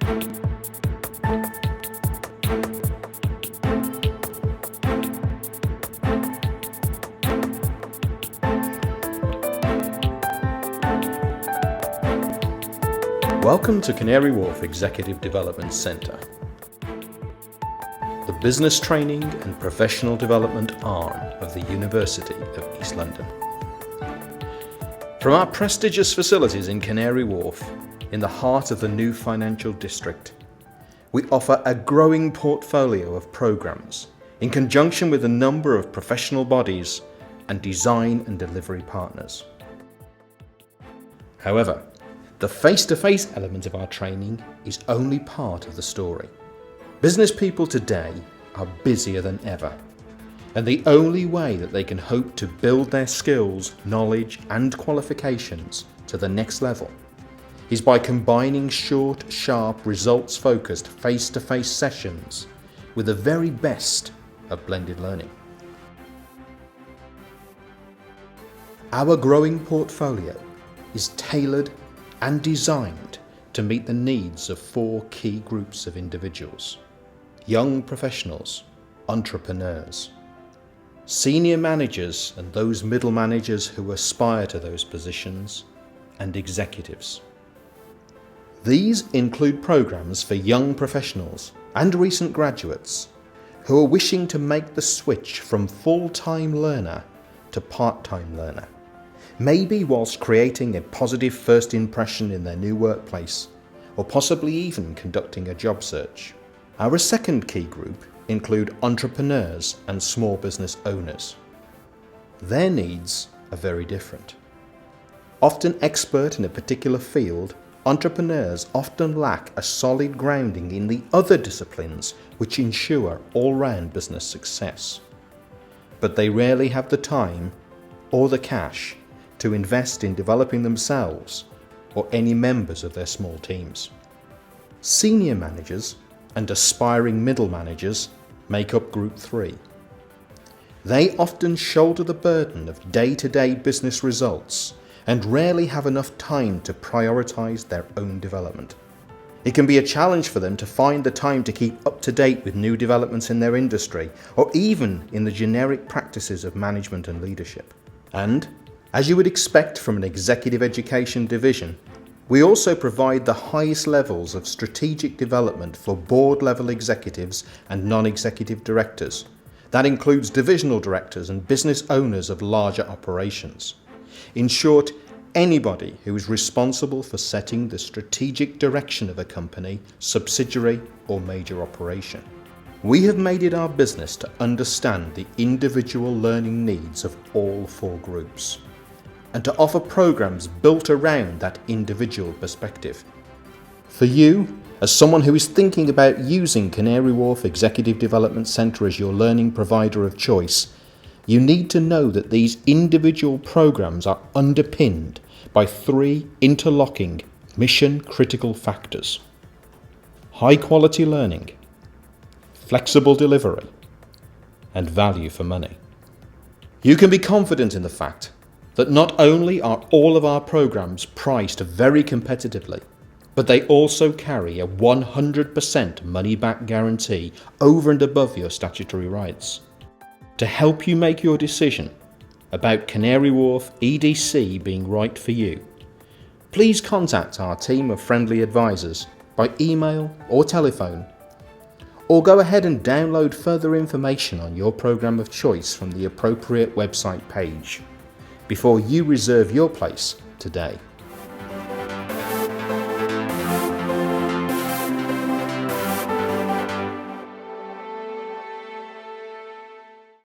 Welcome to Canary Wharf Executive Development Centre, the business training and professional development arm of the University of East London. From our prestigious facilities in Canary Wharf, in the heart of the new financial district, we offer a growing portfolio of programmes in conjunction with a number of professional bodies and design and delivery partners. However, the face-to-face element of our training is only part of the story. Business people today are busier than ever, and the only way that they can hope to build their skills, knowledge and qualifications to the next level is by combining short, sharp, results-focused face-to-face sessions with the very best of blended learning. Our growing portfolio is tailored and designed to meet the needs of four key groups of individuals: young professionals, entrepreneurs, senior managers and those middle managers who aspire to those positions, and executives. These include programs for young professionals and recent graduates who are wishing to make the switch from full-time learner to part-time learner, maybe whilst creating a positive first impression in their new workplace, or possibly even conducting a job search. Our second key group include entrepreneurs and small business owners. Their needs are very different. Often expert in a particular field, entrepreneurs often lack a solid grounding in the other disciplines which ensure all-round business success. But they rarely have the time or the cash to invest in developing themselves or any members of their small teams. Senior managers and aspiring middle managers make up Group 3. They often shoulder the burden of day-to-day business results and rarely have enough time to prioritise their own development. It can be a challenge for them to find the time to keep up to date with new developments in their industry or even in the generic practices of management and leadership. And as you would expect from an executive education division, we also provide the highest levels of strategic development for board-level executives and non-executive directors. That includes divisional directors and business owners of larger operations. In short, anybody who is responsible for setting the strategic direction of a company, subsidiary or major operation. We have made it our business to understand the individual learning needs of all four groups, and to offer programs built around that individual perspective. For you, as someone who is thinking about using Canary Wharf Executive Development Centre as your learning provider of choice, you need to know that these individual programs are underpinned by three interlocking mission-critical factors: high-quality learning, flexible delivery, and value for money. You can be confident in the fact that not only are all of our programs priced very competitively, but they also carry a 100% money-back guarantee over and above your statutory rights. To help you make your decision about Canary Wharf EDC being right for you, please contact our team of friendly advisors by email or telephone, or go ahead and download further information on your program of choice from the appropriate website page before you reserve your place today.